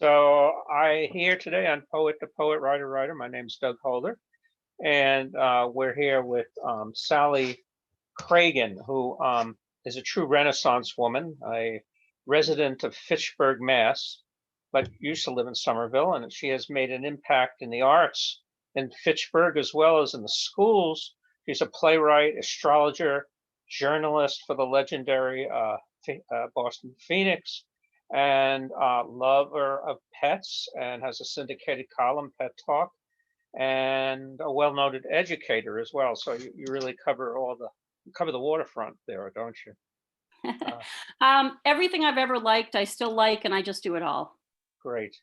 So I here today on Poet to Poet, Writer Writer. My name is Doug Holder, and we're here with Sally Cragin, who is a true Renaissance woman, a resident of Fitchburg, Mass, but used to live in Somerville, and she has made an impact in the arts in Fitchburg as well as in the schools. She's a playwright, astrologer, journalist for the legendary Boston Phoenix, and lover of pets, and has a syndicated column, Pet Talk, and a well-noted educator as well. So you really cover the waterfront there, don't you? Uh, Everything I've ever liked, I still like, and I just do it all. Great.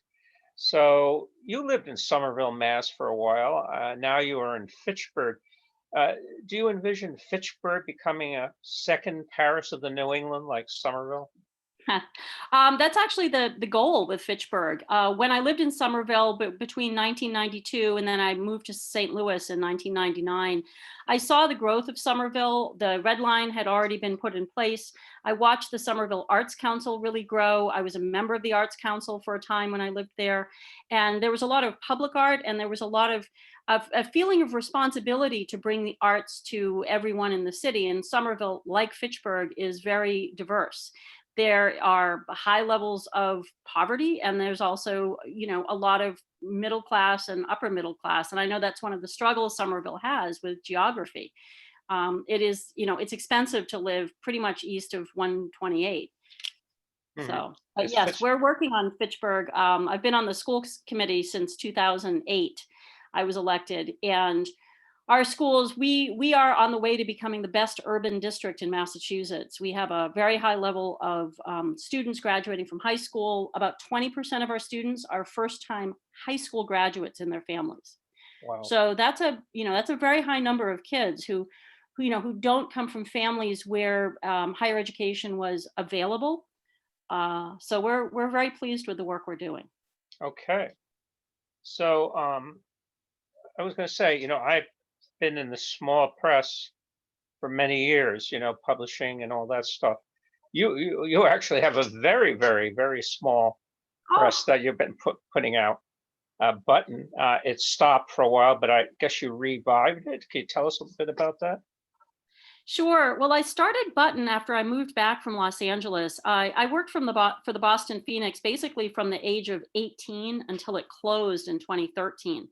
So you lived in Somerville, Mass for a while. Now you are in Fitchburg. Uh, do you envision Fitchburg becoming a second Paris of the New England like Somerville? That's actually the goal with Fitchburg. When I lived in Somerville between 1992 and then I moved to St. Louis in 1999, I saw the growth of Somerville. The Red Line had already been put in place. I watched the Somerville Arts Council really grow. I was a member of the Arts Council for a time when I lived there. And there was a lot of public art, and there was a lot of a feeling of responsibility to bring the arts to everyone in the city. And Somerville, like Fitchburg, is very diverse. There are high levels of poverty, and there's also, a lot of middle class and upper middle class. And I know that's one of the struggles Somerville has with geography. It is, it's expensive to live pretty much east of 128. Hmm. So, but yes, we're working on Fitchburg. I've been on the school committee since 2008. I was elected, and our schools, we are on the way to becoming the best urban district in Massachusetts. We have a very high level of students graduating from high school. About 20% of our students are first-time high school graduates in their families. Wow. So that's a very high number of kids who don't come from families where higher education was available. So we're very pleased with the work we're doing. Okay. So I was going to say, I've been in the small press for many years, publishing and all that stuff. You actually have a very, very, very small press Oh, that you've been putting out. Button. It stopped for a while, but I guess you revived it. Can you tell us a bit about that? sure. Well, I started Button after I moved back from Los Angeles. I worked for the Boston Phoenix basically from the age of 18 until it closed in 2013.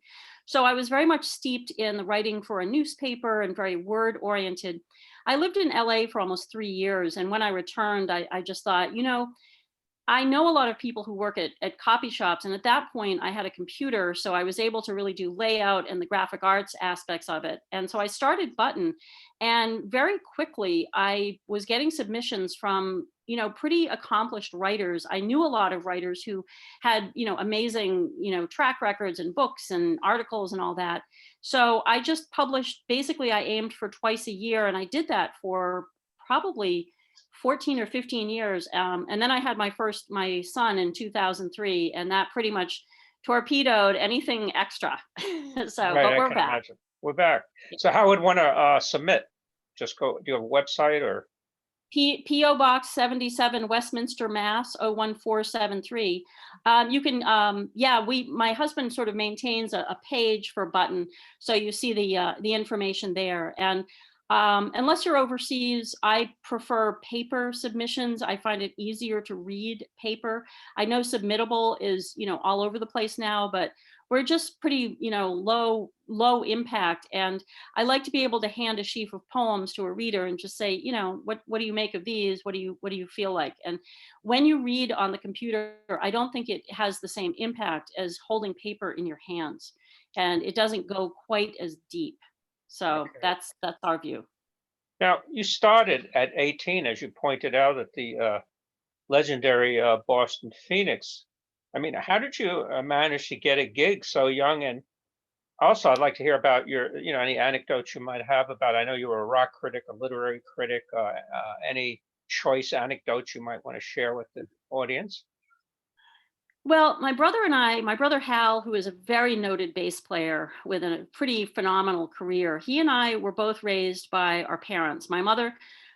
So I was very much steeped in the writing for a newspaper and very word oriented. I lived in LA for almost 3 years. And when I returned, I just thought, I know a lot of people who work at copy shops. And at that point, I had a computer. So I was able to really do layout and the graphic arts aspects of it. And so I started Button. And very quickly, I was getting submissions from, pretty accomplished writers. I knew a lot of writers who had, amazing, track records and books and articles and all that. So I just published, basically, I aimed for twice a year. And I did that for probably 14 or 15 years. And then I had my son in 2003, and that pretty much torpedoed anything extra. So, Right, but I we're can back. imagine. We're back. So how would one submit? Just go. Do you have a website or? PO Box 77, Westminster, Mass. 01473. You can, my husband sort of maintains a page for Button, so you see the information there. And unless you're overseas, I prefer paper submissions. I find it easier to read paper. I know Submittable is, all over the place now, but we're just pretty, low impact. And I like to be able to hand a sheaf of poems to a reader and just say, what do you make of these? What do you feel like? And when you read on the computer, I don't think it has the same impact as holding paper in your hands, and it doesn't go quite as deep. So Okay. that's our view. Now you started at 18, as you pointed out, at the legendary Boston Phoenix. I mean, how did you manage to get a gig so young? And also, I'd like to hear about your, any anecdotes you might have about. I know you were a rock critic, a literary critic. Any choice anecdotes you might want to share with the audience? Well, my brother Hal, who is a very noted bass player with a pretty phenomenal career, he and I were both raised by our parents. My mother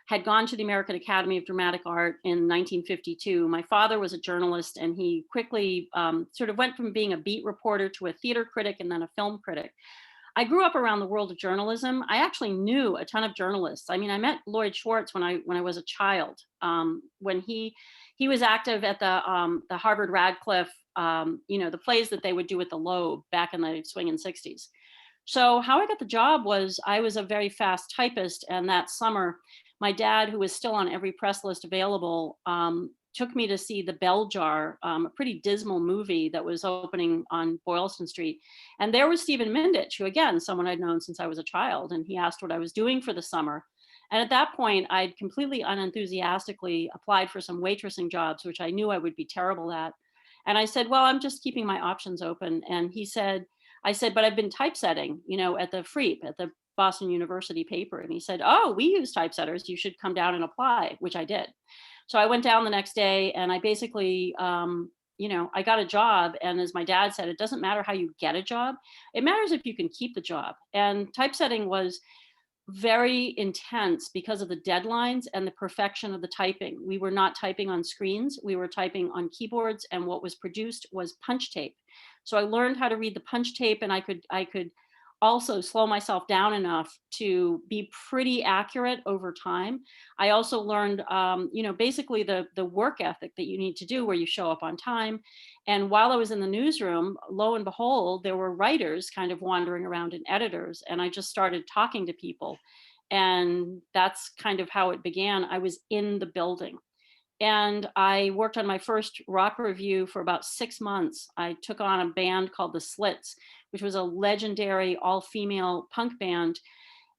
had gone to the American Academy of Dramatic Art in 1952. My father was a journalist, and he quickly sort of went from being a beat reporter to a theater critic and then a film critic. I grew up around the world of journalism. I actually knew a ton of journalists. I mean, I met Lloyd Schwartz when I was a child. When he was active at the Harvard Radcliffe, the plays that they would do at the Loeb back in the swinging 60s. So how I got the job was I was a very fast typist, and that summer, my dad, who was still on every press list available, took me to see The Bell Jar, a pretty dismal movie that was opening on Boylston Street. And there was Stephen Mindich, who, again, someone I'd known since I was a child, and he asked what I was doing for the summer. And at that point, I'd completely unenthusiastically applied for some waitressing jobs, which I knew I would be terrible at. And I said, well, I'm just keeping my options open. And I said, but I've been typesetting, at the FREEP, at the Boston University paper. And he said, oh, we use typesetters. You should come down and apply, which I did. So I went down the next day, and I basically, I got a job. And as my dad said, it doesn't matter how you get a job. It matters if you can keep the job. And typesetting was very intense because of the deadlines and the perfection of the typing. We were not typing on screens. We were typing on keyboards, and what was produced was punch tape. So I learned how to read the punch tape, and I could also slow myself down enough to be pretty accurate over time. I also learned, basically the work ethic that you need to do, where you show up on time. And while I was in the newsroom, lo and behold, there were writers kind of wandering around, and editors, and I just started talking to people. And that's kind of how it began. I was in the building. And I worked on my first rock review for about 6 months. I took on a band called the Slits, which was a legendary all-female punk band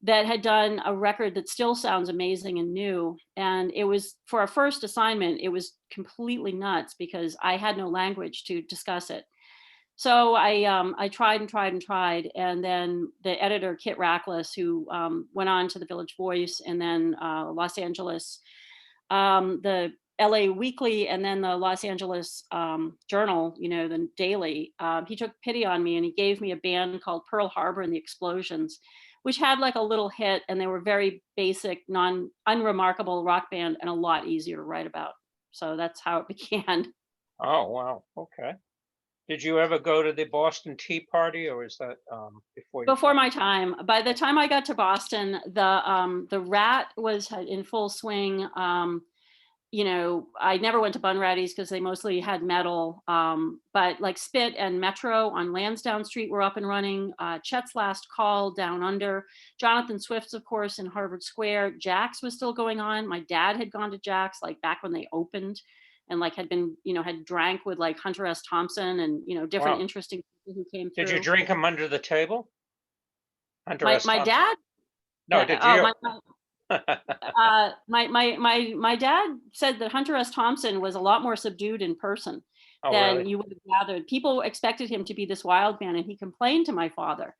that had done a record that still sounds amazing and new. And it was, for our first assignment, it was completely nuts because I had no language to discuss it. So I tried and tried and tried. And then the editor, Kit Rackless, who went on to the Village Voice, and then Los Angeles, the LA Weekly, and then the Los Angeles Journal, the Daily. He took pity on me, and he gave me a band called Pearl Harbor and the Explosions, which had like a little hit, and they were very basic, unremarkable rock band, and a lot easier to write about. So that's how it began. Oh, wow. Okay. Did you ever go to the Boston Tea Party, or is that before you? Before my time. By the time I got to Boston, the Rat was in full swing. I never went to Bunratty's because they mostly had metal, but like Spit and Metro on Lansdowne Street were up and running. Chet's Last Call down under. Jonathan Swift's, of course, in Harvard Square. Jack's was still going on. My dad had gone to Jack's like back when they opened, and like had been, had drank with like Hunter S. Thompson and, different Wow. interesting people who came through. Did you drink them under the table? Hunter My S. Thompson. dad? No, did you? My dad said that Hunter S. Thompson was a lot more subdued in person than really? you would have gathered. People expected him to be this wild man, and he complained to my father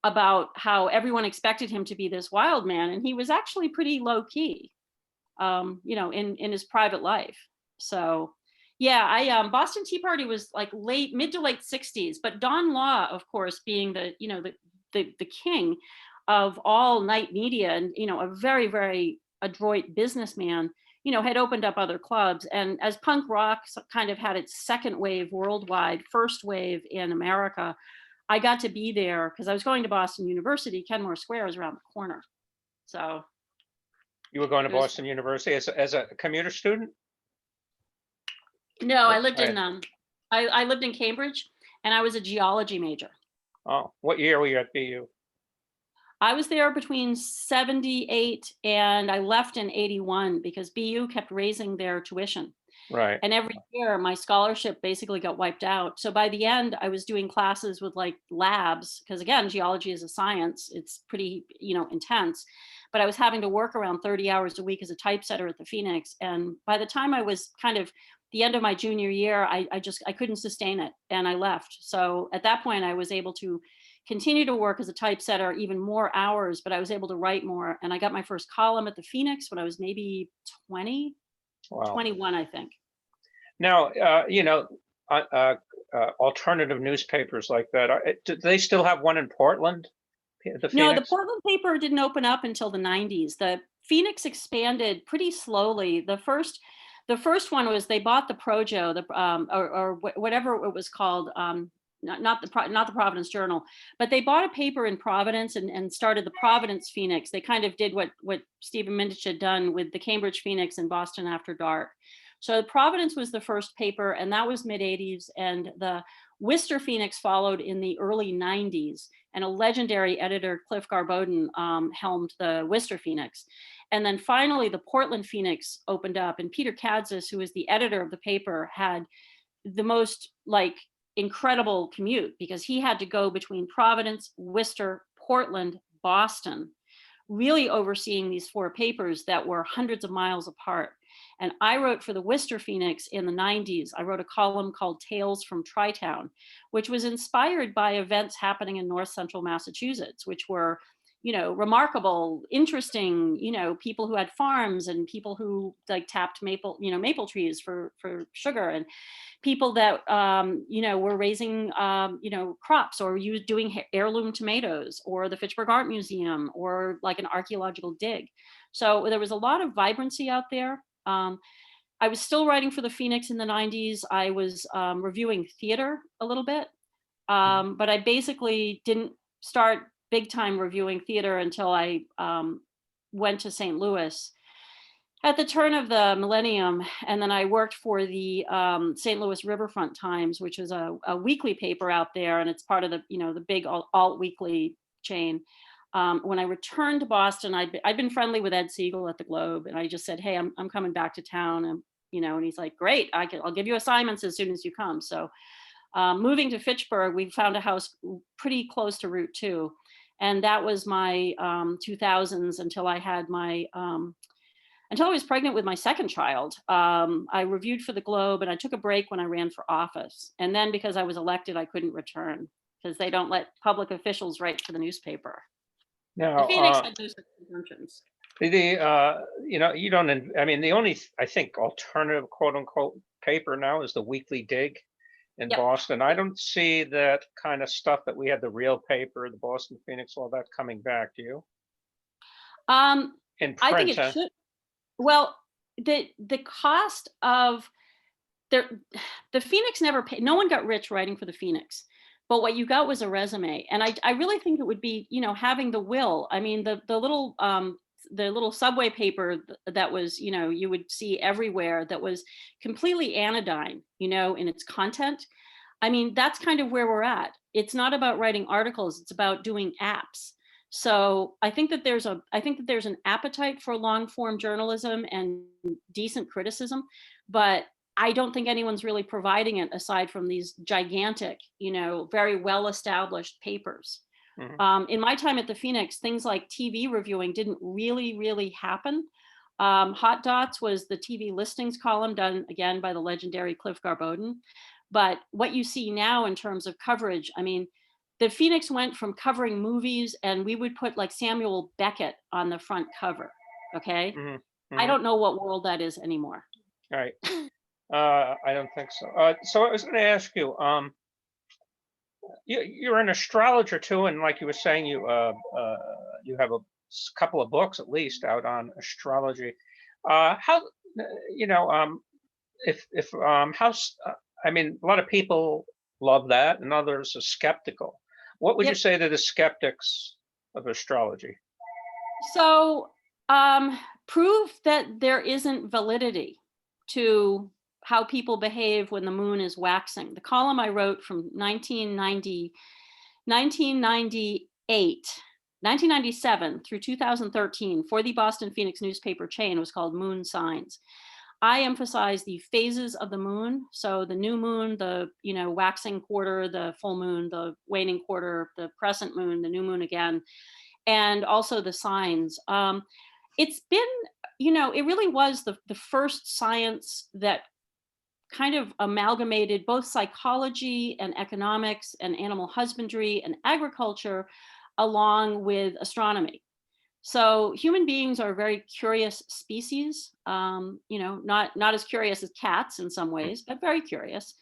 about how everyone expected him to be this wild man, and he was actually pretty low key, in his private life. So, yeah, Boston Tea Party was like mid to late 60s, but Don Law, of course, being the king of all night media, and a very, very adroit businessman, had opened up other clubs. And as punk rock kind of had its second wave worldwide, first wave in America, I got to be there because I was going to Boston University. Kenmore Square is around the corner. So you were going to Boston University as a commuter student? No, I lived in I lived in Cambridge, and I was a geology major. Oh, what year were you at BU? I was there between 78 and I left in 81 because BU kept raising their tuition. Right. And every year my scholarship basically got wiped out. So by the end, I was doing classes with like labs, because again, geology is a science. It's pretty, intense. But I was having to work around 30 hours a week as a typesetter at the Phoenix. And by the time I was kind of the end of my junior year, I couldn't sustain it, and I left. So at that point, I was able to continue to work as a typesetter even more hours, but I was able to write more. And I got my first column at the Phoenix when I was maybe 20, wow. 21, I think. Now, alternative newspapers like that, do they still have one in Portland? No, the Portland paper didn't open up until the 90s. The Phoenix expanded pretty slowly. The first one was they bought the Projo, whatever it was called, not the Providence Journal, but they bought a paper in Providence and started the Providence Phoenix. They kind of did what Stephen Mindich had done with the Cambridge Phoenix and Boston After Dark. So Providence was the first paper, and that was mid 80s, and the Worcester Phoenix followed in the early 90s, and a legendary editor, Cliff Garbodin, helmed the Worcester Phoenix. And then finally, the Portland Phoenix opened up, and Peter Kadzis, who was the editor of the paper, had the most incredible commute, because he had to go between Providence, Worcester, Portland, Boston, really overseeing these 4 papers that were hundreds of miles apart. And I wrote for the Worcester Phoenix in the 90s. I wrote a column called Tales from Tri-Town, which was inspired by events happening in North Central Massachusetts, which were, remarkable, interesting, people who had farms and people who tapped maple trees for sugar, and people that, were raising, crops, or doing heirloom tomatoes, or the Fitchburg Art Museum, or like an archaeological dig. So there was a lot of vibrancy out there. I was still writing for the Phoenix in the 90s. I was reviewing theater a little bit, but I basically didn't start big time reviewing theater until I went to St. Louis at the turn of the millennium. And then I worked for the St. Louis Riverfront Times, which is a weekly paper out there, and it's part of the, the big alt weekly chain. When I returned to Boston, I'd been friendly with Ed Siegel at the Globe, and I just said, "Hey, I'm coming back to town," and and he's like, "Great, I'll give you assignments as soon as you come." So, moving to Fitchburg, we found a house pretty close to Route 2, and that was my 2000s until I had my until I was pregnant with my second child. I reviewed for the Globe, and I took a break when I ran for office, and then because I was elected, I couldn't return because they don't let public officials write for the newspaper. Now, The Phoenix had those assumptions. you don't, I mean, the only, I think, alternative quote unquote paper now is the Weekly Dig in Boston. I don't see that kind of stuff that we had, the real paper, the Boston Phoenix, all that coming back. Do you? In print, I think it should. Well, the cost of the Phoenix never paid. No one got rich writing for the Phoenix. But what you got was a resume. And I really think it would be, having the will. I mean, the little subway paper that was, you would see everywhere, that was completely anodyne, in its content. I mean, that's kind of where we're at. It's not about writing articles, it's about doing apps. So I think that there's an appetite for long form journalism and decent criticism, but I don't think anyone's really providing it aside from these gigantic, very well-established papers. Mm-hmm. In my time at the Phoenix, things like TV reviewing didn't really happen. Hot Dots was the TV listings column done again by the legendary Cliff Garbodin. But what you see now in terms of coverage, I mean, the Phoenix went from covering movies, and we would put like Samuel Beckett on the front cover. Okay. Mm-hmm. Mm-hmm. I don't know what world that is anymore. All right. I don't think so. So I was going to ask you, you're an astrologer too, and like you were saying, you have a couple of books at least out on astrology. How, I mean, a lot of people love that, and others are skeptical. What would you say to the skeptics of astrology? So, prove that there isn't validity to how people behave when the moon is waxing. The column I wrote from 1997 through 2013 for the Boston Phoenix newspaper chain was called Moon Signs. I emphasize the phases of the moon. So the new moon, the waxing quarter, the full moon, the waning quarter, the crescent moon, the new moon again, and also the signs. It's been, it really was the first science that kind of amalgamated both psychology and economics and animal husbandry and agriculture along with astronomy. So human beings are a very curious species, not as curious as cats in some ways, but very curious.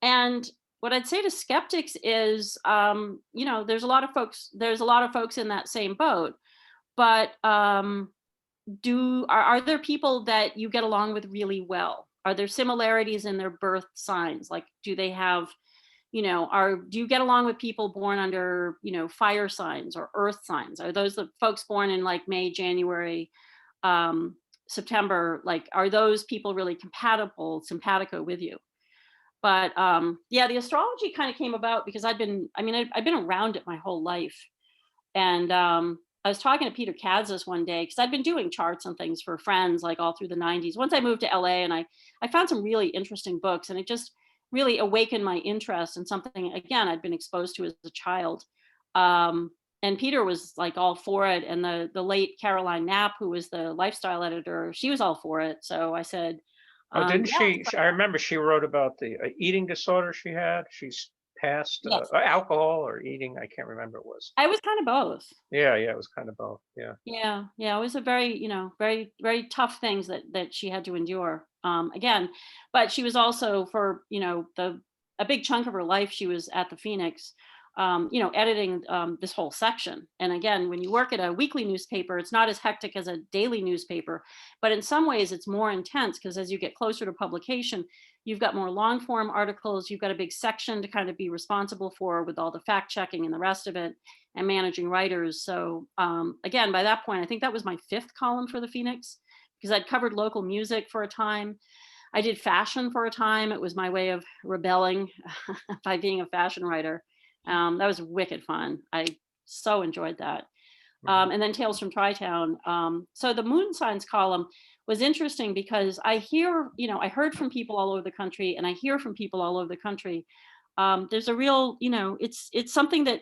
And what I'd say to skeptics is, there's a lot of folks in that same boat, but are there people that you get along with really well? Are there similarities in their birth signs? Like, do they have, do you get along with people born under, fire signs or earth signs? Are those the folks born in like May, January, September? Like, are those people really simpatico with you? But yeah, the astrology kind of came about because I've been around it my whole life. And I was talking to Peter Kadzis one day because I'd been doing charts and things for friends like all through the 90s. Once I moved to LA, and I found some really interesting books, and it just really awakened my interest in something, again, I'd been exposed to as a child. And Peter was like all for it. And the late Caroline Knapp, who was the lifestyle editor, she was all for it. So I said, Oh, didn't yeah. she? I remember she wrote about the eating disorder she had. She's passed Yes. alcohol or eating. I can't remember what it was. I was kind of both. Yeah, it was kind of both. Yeah. Yeah. It was a very, very, very tough things that she had to endure. Again, but she was also for, a big chunk of her life, she was at the Phoenix, editing this whole section. And again, when you work at a weekly newspaper, it's not as hectic as a daily newspaper, but in some ways it's more intense because as you get closer to publication, you've got more long form articles, you've got a big section to kind of be responsible for with all the fact checking and the rest of it and managing writers. So again, by that point, I think that was my 5th column for the Phoenix because I'd covered local music for a time. I did fashion for a time. It was my way of rebelling by being a fashion writer. That was wicked fun. I so enjoyed that. And then Tales from Tri-Town. So the moon signs column was interesting because I heard from people all over the country, and I hear from people all over the country. There's a real, it's something that,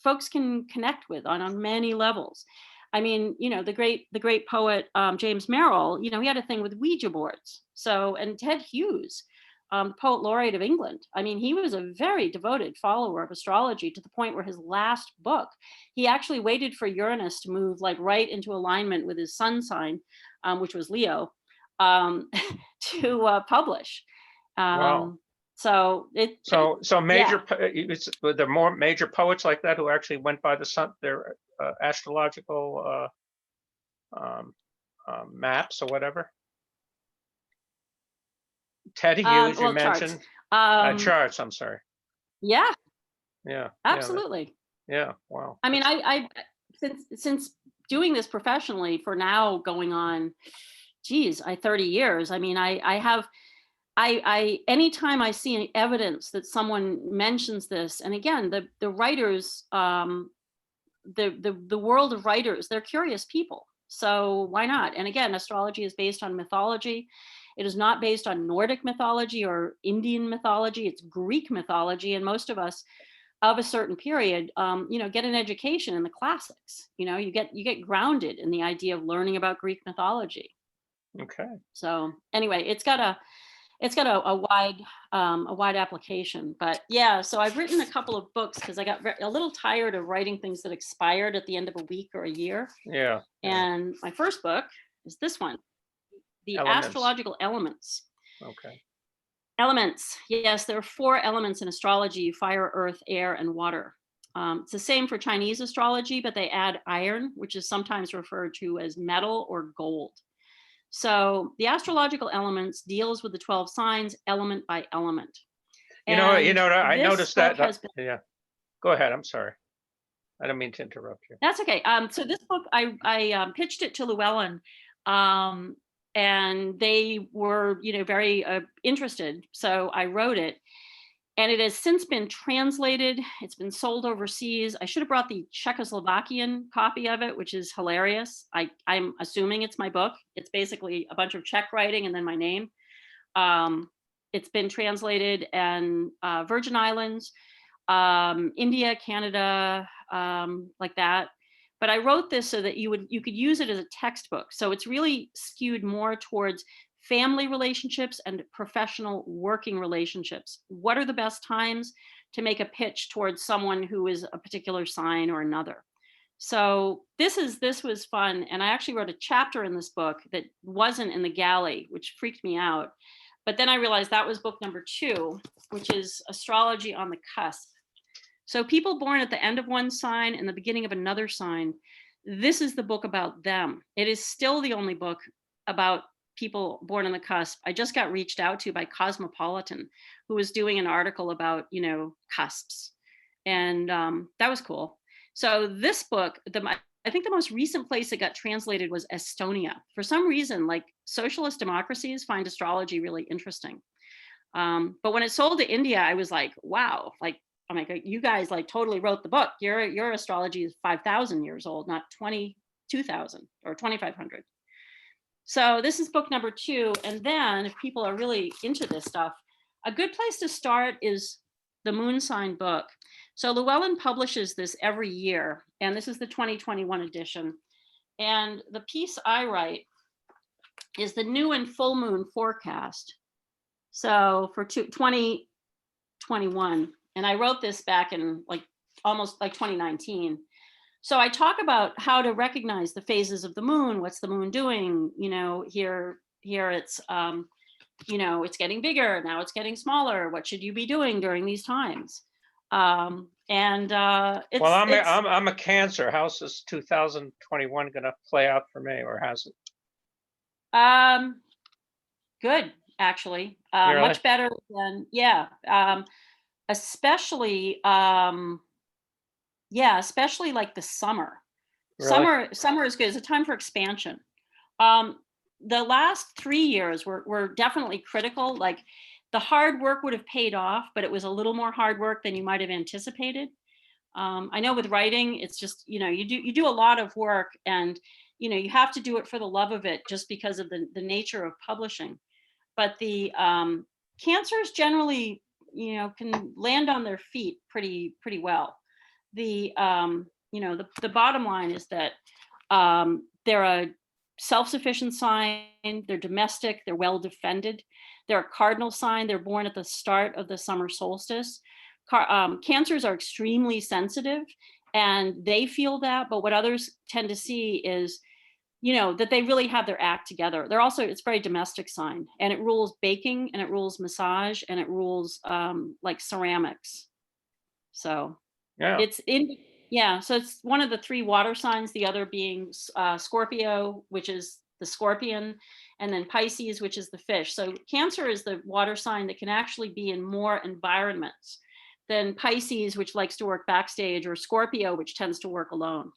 folks can connect with on many levels. I mean, the great poet, James Merrill, he had a thing with Ouija boards. So, and Ted Hughes, poet laureate of England. I mean, he was a very devoted follower of astrology to the point where his last book, he actually waited for Uranus to move like right into alignment with his sun sign, which was Leo, to publish. Wow. So major. Were there more major poets like that who actually went by the sun, their astrological maps or whatever? Teddy Hughes, you mentioned. Charts. I'm sorry. Yeah. Yeah. Absolutely. Yeah. Wow. I mean, I since doing this professionally for now going on, 30 years. I mean, I anytime I see any evidence that someone mentions this, and again, the writers, the world of writers, they're curious people. So why not? And again, astrology is based on mythology. It is not based on Nordic mythology or Indian mythology. It's Greek mythology. And most of us of a certain period, get an education in the classics. You get grounded in the idea of learning about Greek mythology. Okay. So anyway, it's got a wide application. But yeah, so I've written a couple of books because I got a little tired of writing things that expired at the end of a week or a year. Yeah. And my first book is this one, The Astrological Elements. Okay. Elements. Yes, there are 4 elements in astrology: fire, earth, air, and water. It's the same for Chinese astrology, but they add iron, which is sometimes referred to as metal or gold. So the astrological elements deals with the 12 signs, element by element. I noticed that. Yeah. Go ahead. I'm sorry. I don't mean to interrupt you. That's okay. So this book, I pitched it to Llewellyn, and they were, very interested. So I wrote it, and it has since been translated. It's been sold overseas. I should have brought the Czechoslovakian copy of it, which is hilarious. I'm assuming it's my book. It's basically a bunch of Czech writing and then my name. It's been translated in Virgin Islands, India, Canada, like that. But I wrote this so that you could use it as a textbook. So it's really skewed more towards family relationships and professional working relationships. What are the best times to make a pitch towards someone who is a particular sign or another? So this was fun. And I actually wrote a chapter in this book that wasn't in the galley, which freaked me out. But then I realized that was book number 2, which is Astrology on the Cusp. So people born at the end of one sign and the beginning of another sign, this is the book about them. It is still the only book about people born on the cusp. I just got reached out to by Cosmopolitan, who was doing an article about, cusps. And that was cool. So this book, I think the most recent place it got translated was Estonia. For some reason, like socialist democracies find astrology really interesting. But when it sold to India, I was like, wow, like, oh my God, you guys like totally wrote the book. Your astrology is 5,000 years old, not 22,000 or 2,500. So this is book number 2. And then if people are really into this stuff, a good place to start is the Moon Sign book. So Llewellyn publishes this every year, and this is the 2021 edition. And the piece I write is the new and full moon forecast. So for 2021, and I wrote this back in almost 2019. So I talk about how to recognize the phases of the moon. What's the moon doing? Here it's, it's getting bigger. Now it's getting smaller. What should you be doing during these times? Well, I'm a Cancer. How's this 2021 going to play out for me, or has it? Good, actually. Really? Much better than, especially especially like the summer. Really? Summer is good. It's a time for expansion. The last 3 years were definitely critical. Like the hard work would have paid off, but it was a little more hard work than you might have anticipated. I know with writing, it's just, you do a lot of work, and you have to do it for the love of it, just because of the nature of publishing. But the Cancers generally, can land on their feet pretty well. The bottom line is that they're a self-sufficient sign, they're domestic, they're well defended, they're a cardinal sign, they're born at the start of the summer solstice. Cancers are extremely sensitive, and they feel that, but what others tend to see is that they really have their act together. It's very domestic sign, and it rules baking, and it rules massage, and it rules like ceramics. So Yeah. So it's one of the 3 water signs, the other being Scorpio, which is the scorpion, and then Pisces, which is the fish. So Cancer is the water sign that can actually be in more environments than Pisces, which likes to work backstage, or Scorpio, which tends to work alone.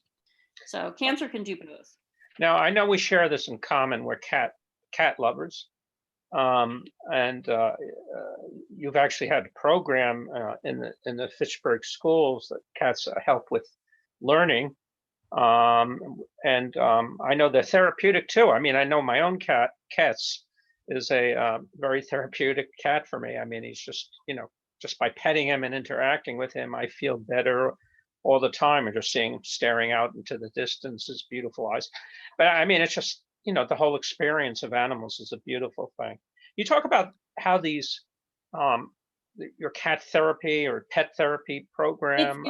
So Cancer can do both. Now, I know we share this in common. We're cat lovers. And you've actually had a program in the Fitchburg schools that cats help with learning. I know they're therapeutic too. I mean, I know my own Cats is a very therapeutic cat for me. I mean, he's just, just by petting him and interacting with him, I feel better all the time, and just seeing him staring out into the distance, his beautiful eyes. But I mean, it's just, the whole experience of animals is a beautiful thing. You talk about how these, your cat therapy or pet therapy program.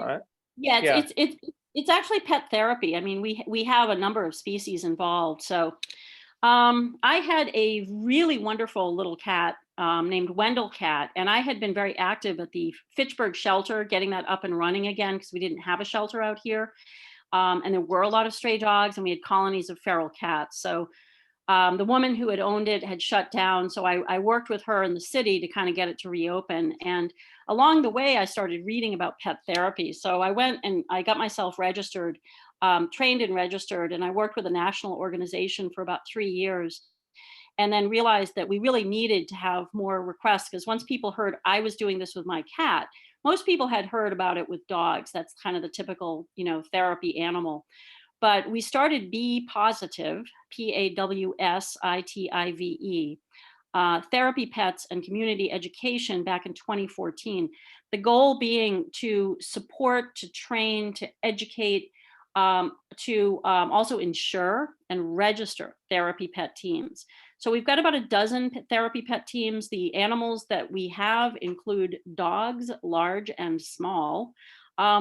It's actually pet therapy. I mean, we have a number of species involved. So I had a really wonderful little cat named Wendell Cat, and I had been very active at the Fitchburg shelter, getting that up and running again, because we didn't have a shelter out here. And there were a lot of stray dogs, and we had colonies of feral cats. So the woman who had owned it had shut down. So I worked with her in the city to kind of get it to reopen. And along the way, I started reading about pet therapy. So I went and I got myself registered, trained and registered, and I worked with a national organization for about 3 years. And then realized that we really needed to have more requests, because once people heard I was doing this with my cat, most people had heard about it with dogs. That's kind of the typical, therapy animal. But we started Be Positive, PAWSITIVE, therapy pets and community education back in 2014. The goal being to support, to train, to educate, to also insure and register therapy pet teams. So we've got about a dozen therapy pet teams. The animals that we have include dogs, large and small.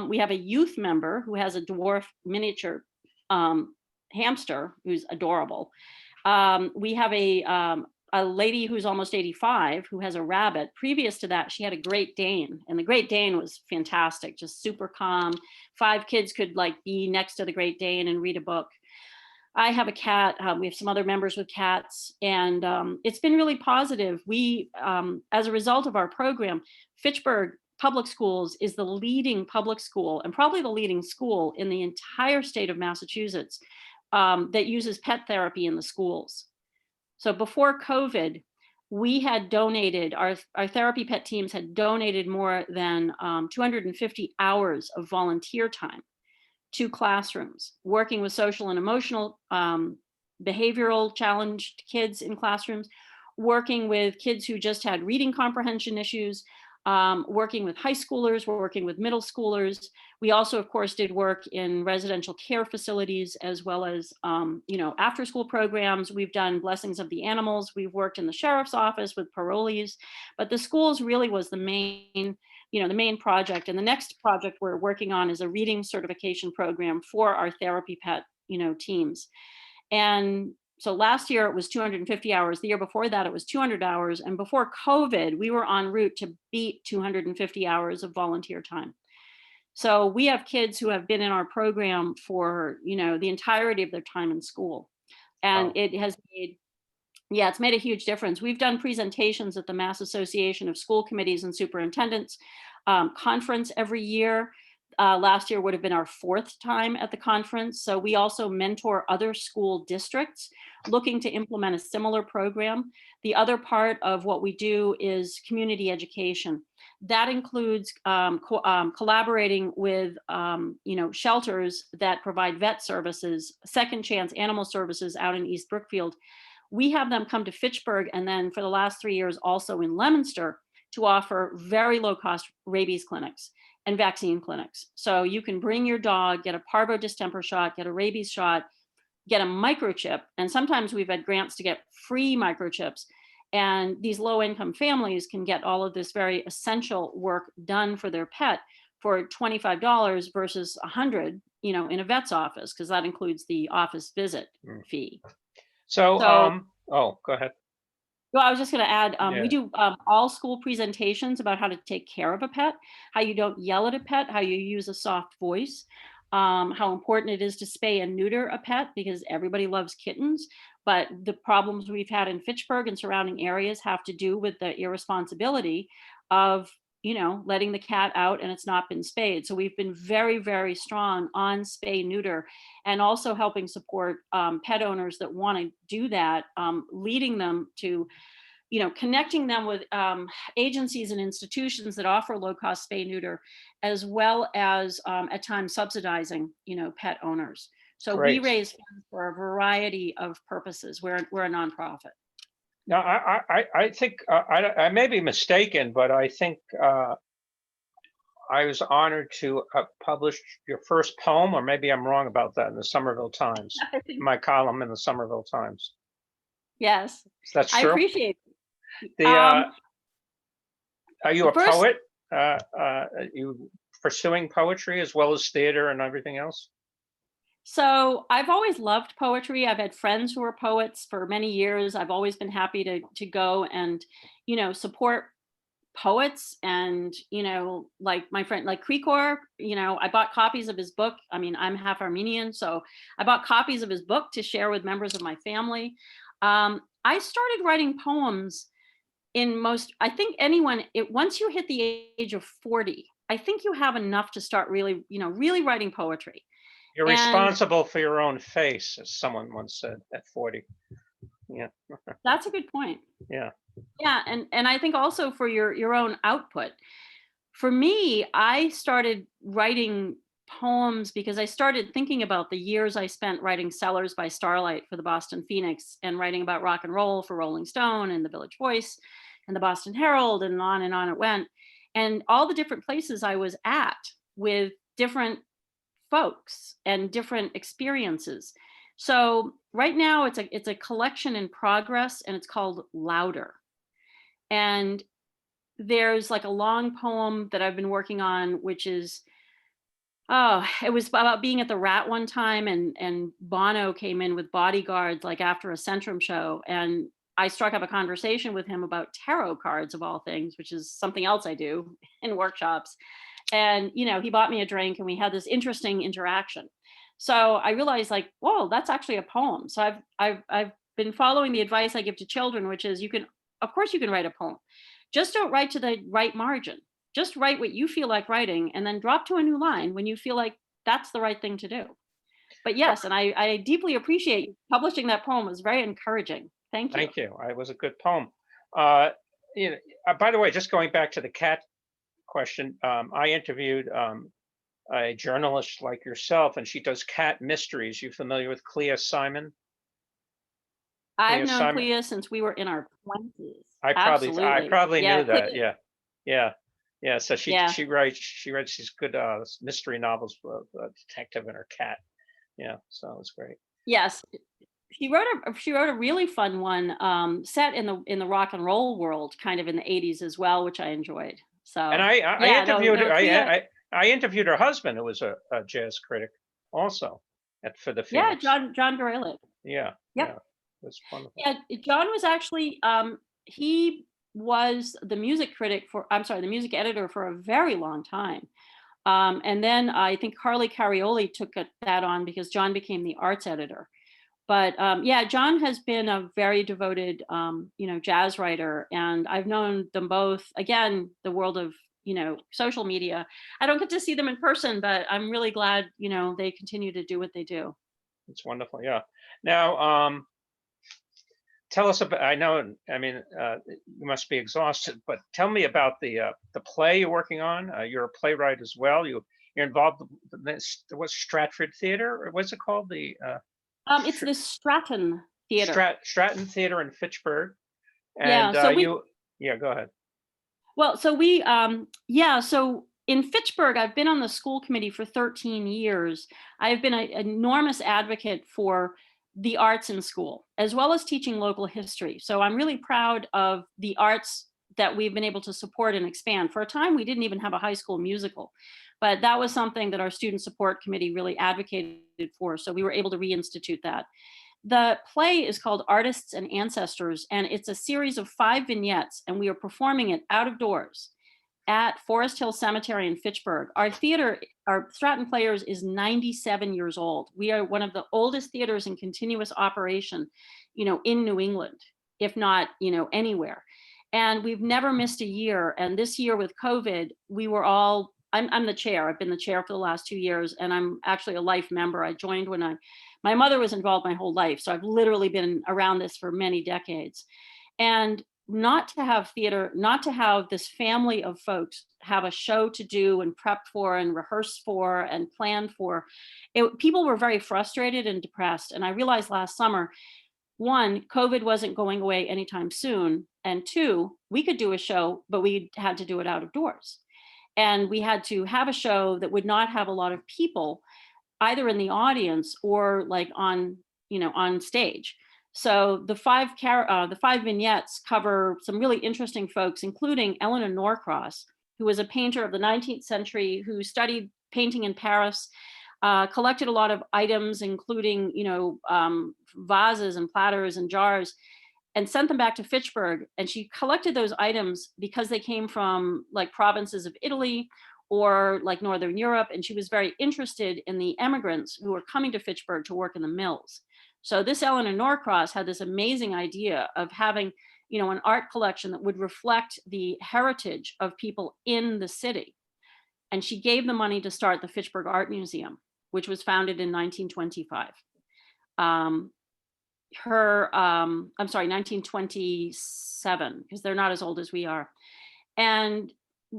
We have a youth member who has a dwarf miniature hamster who's adorable. We have a a lady who's almost 85 who has a rabbit. Previous to that, she had a Great Dane, and the Great Dane was fantastic, just super calm. 5 kids could like be next to the Great Dane and read a book. I have a cat. We have some other members with cats, and it's been really positive. We, as a result of our program, Fitchburg Public Schools is the leading public school and probably the leading school in the entire state of Massachusetts that uses pet therapy in the schools. So before COVID, we had donated, our therapy pet teams had donated more than 250 hours of volunteer time to classrooms, working with social and emotional behavioral challenged kids in classrooms, working with kids who just had reading comprehension issues, working with high schoolers, working with middle schoolers. We also, of course, did work in residential care facilities as well as, after school programs. We've done blessings of the animals. We've worked in the sheriff's office with parolees, but the schools really was the main project. And the next project we're working on is a reading certification program for our therapy pet, teams. And so last year it was 250 hours. The year before that it was 200 hours. And before COVID, we were en route to beat 250 hours of volunteer time. So we have kids who have been in our program for, the entirety of their time in school. And It has made, it's made a huge difference. We've done presentations at the Mass Association of School Committees and Superintendents conference every year. Last year would have been our 4th time at the conference. So we also mentor other school districts looking to implement a similar program. The other part of what we do is community education. That includes collaborating with shelters that provide vet services, Second Chance Animal Services out in East Brookfield. We have them come to Fitchburg, and then for the last 3 years also in Leominster, to offer very low cost rabies clinics and vaccine clinics. So you can bring your dog, get a parvo distemper shot, get a rabies shot, get a microchip. And sometimes we've had grants to get free microchips. And these low income families can get all of this very essential work done for their pet for $25 versus $100, in a vet's office, because that includes the office visit fee. So, go ahead. Well, I was just going to add, Yeah. we do all school presentations about how to take care of a pet, how you don't yell at a pet, how you use a soft voice, how important it is to spay and neuter a pet, because everybody loves kittens. But the problems we've had in Fitchburg and surrounding areas have to do with the irresponsibility of, letting the cat out and it's not been spayed. So we've been very, very strong on spay neuter, and also helping support pet owners that want to do that, leading them to, connecting them with agencies and institutions that offer low cost spay neuter, as well as at times subsidizing, pet owners. So Great. we raise funds for a variety of purposes. We're a nonprofit. Now, I think I may be mistaken, but I think I was honored to publish your first poem, or maybe I'm wrong about that, in the Somerville Times, my column in the Somerville Times. Yes, That's true. I appreciate it. Are you a poet? Are you pursuing poetry as well as theater and everything else? So I've always loved poetry. I've had friends who are poets for many years. I've always been happy to go and, support poets. And, like my friend, like Krikor, I bought copies of his book. I mean, I'm half Armenian, so I bought copies of his book to share with members of my family. I started writing poems I think once you hit the age of 40, I think you have enough to start really, really writing poetry. You're responsible for your own face, as someone once said, at 40. Yeah. That's a good point. Yeah. Yeah, and I think also for your own output. For me, I started writing poems because I started thinking about the years I spent writing Sellers by Starlight for the Boston Phoenix, and writing about rock and roll for Rolling Stone and the Village Voice and the Boston Herald, and on it went. And all the different places I was at with different folks and different experiences. So right now it's a collection in progress, and it's called Louder. And there's like a long poem that I've been working on, which is, it was about being at the Rat one time, and Bono came in with bodyguards like after a Centrum show, and I struck up a conversation with him about tarot cards of all things, which is something else I do in workshops. And, he bought me a drink and we had this interesting interaction. So I realized like, whoa, that's actually a poem. So I've been following the advice I give to children, which is of course you can write a poem. Just don't write to the right margin. Just write what you feel like writing and then drop to a new line when you feel like that's the right thing to do. But yes, and I deeply appreciate you publishing that poem. It was very encouraging. Thank you. Thank you. It was a good poem. Uh, by the way, just going back to the cat question, I interviewed a journalist like yourself, and she does cat mysteries. You familiar with Clea Simon? I've Clea known Simon? Clea since we were in our 20s. I Absolutely. probably Yeah, knew that. Clea, Yeah. So yeah. she writes these good mystery novels for a detective and her cat. Yeah, so it's great. Yes. She wrote a really fun one set in the rock and roll world, kind of in the 80s as well, which I enjoyed. And So I yeah, interviewed no, Clea, I interviewed her husband, who was a jazz critic, also for the yeah, Phoenix. John Gorelick. Yeah, Yep. yeah, it's wonderful. Yeah, John was actually he was the music editor for a very long time. And then I think Carly Carioli took that on because John became the arts editor. But yeah, John has been a very devoted, jazz writer, and I've known them both. Again, the world of social media. I don't get to see them in person, but I'm really glad they continue to do what they do. It's wonderful. Yeah. Now, tell us about. I mean, you must be exhausted, but tell me about the play you're working on. You're a playwright as well. You're involved with this. What's Stratford Theater? Or what's it called? It's the Stratton Theater. Stratton Theater in Fitchburg. Yeah. And So go ahead. well, so in Fitchburg, I've been on the school committee for 13 years. I've been an enormous advocate for the arts in school, as well as teaching local history. So I'm really proud of the arts that we've been able to support and expand. For a time, we didn't even have a high school musical, but that was something that our student support committee really advocated for. So we were able to reinstitute that. The play is called Artists and Ancestors, and it's a series of 5 vignettes, and we are performing it out of doors at Forest Hill Cemetery in Fitchburg. Our theater, our Stratton Players, is 97 years old. We are one of the oldest theaters in continuous operation, in New England, if not, anywhere. And we've never missed a year. And this year with COVID, I'm the chair. I've been the chair for the last 2 years, and I'm actually a life member. I joined when my mother was involved my whole life. So I've literally been around this for many decades. And not to have theater, not to have this family of folks have a show to do and prep for and rehearse for and plan for, people were very frustrated and depressed. And I realized last summer, 1, COVID wasn't going away anytime soon. And 2, we could do a show, but we had to do it out of doors. And we had to have a show that would not have a lot of people either in the audience or like on stage. So the 5 vignettes cover some really interesting folks, including Eleanor Norcross, who was a painter of the 19th century who studied painting in Paris, collected a lot of items, including vases and platters and jars, and sent them back to Fitchburg. And she collected those items because they came from like provinces of Italy or like Northern Europe. And she was very interested in the immigrants who were coming to Fitchburg to work in the mills. So this Eleanor Norcross had this amazing idea of having, an art collection that would reflect the heritage of people in the city. And she gave the money to start the Fitchburg Art Museum, which was founded in 1925. 1927, because they're not as old as we are. And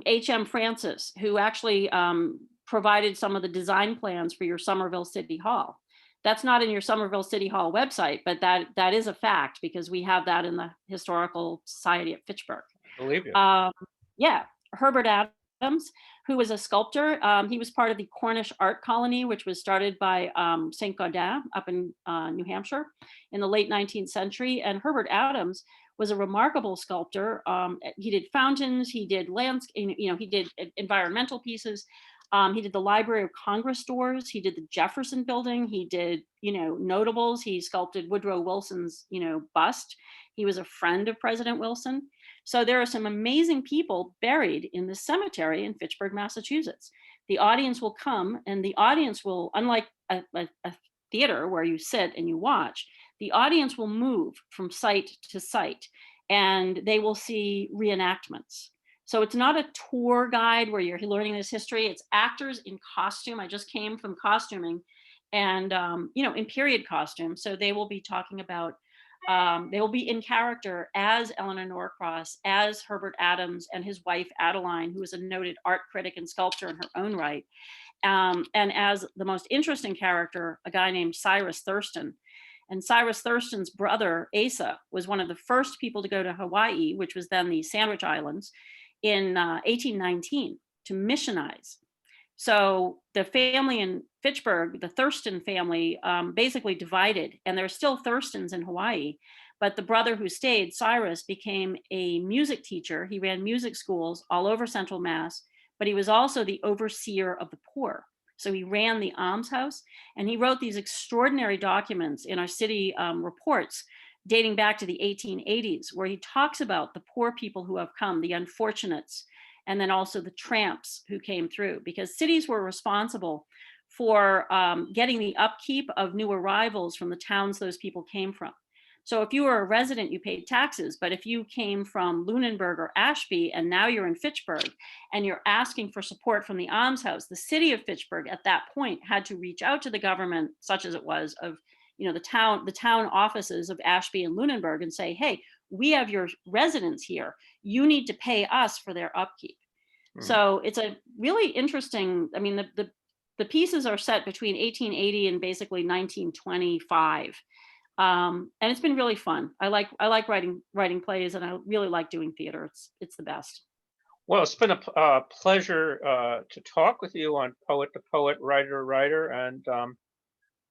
H.M. Francis, who actually provided some of the design plans for your Somerville City Hall. That's not in your Somerville City Hall website, but that is a fact because we have that in the Historical Society at Fitchburg. I believe you. Yeah, Herbert Adams, who was a sculptor. He was part of the Cornish art colony, which was started by St. Gaudin up in New Hampshire in the late 19th century. And Herbert Adams was a remarkable sculptor. He did fountains, he did landscape, he did environmental pieces. He did the Library of Congress doors. He did the Jefferson Building. He did, notables. He sculpted Woodrow Wilson's, bust. He was a friend of President Wilson. So there are some amazing people buried in this cemetery in Fitchburg, Massachusetts. The audience will come, and the audience will, unlike a theater where you sit and you watch, the audience will move from site to site, and they will see reenactments. So it's not a tour guide where you're learning this history. It's actors in costume. I just came from costuming, and in period costume. So they will be talking about, they will be in character as Eleanor Norcross, as Herbert Adams, and his wife Adeline, who is a noted art critic and sculptor in her own right, and as the most interesting character, a guy named Cyrus Thurston. And Cyrus Thurston's brother, Asa, was one of the first people to go to Hawaii, which was then the Sandwich Islands, in 1819 to missionize. So the family in Fitchburg, the Thurston family, basically divided, and there's still Thurstons in Hawaii. But the brother who stayed, Cyrus, became a music teacher. He ran music schools all over Central Mass, but he was also the overseer of the poor. So he ran the almshouse, and he wrote these extraordinary documents in our city reports dating back to the 1880s, where he talks about the poor people who have come, the unfortunates, and then also the tramps who came through, because cities were responsible for getting the upkeep of new arrivals from the towns those people came from. So if you were a resident, you paid taxes, but if you came from Lunenburg or Ashby and now you're in Fitchburg and you're asking for support from the almshouse, the city of Fitchburg at that point had to reach out to the government, such as it was, of the town offices of Ashby and Lunenburg, and say, hey, we have your residents here. You need to pay us for their upkeep. So it's a really interesting, the pieces are set between 1880 and basically 1925. And it's been really fun. I like writing plays, and I really like doing theater. It's the best. Well, it's been a pleasure to talk with you on Poet to Poet, Writer to Writer, and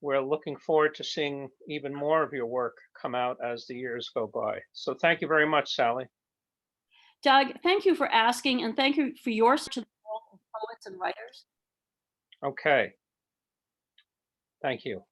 we're looking forward to seeing even more of your work come out as the years go by. So thank you very much, Sally. Doug, thank you for asking, and thank you for your to the world of poets and writers. Okay. Thank you.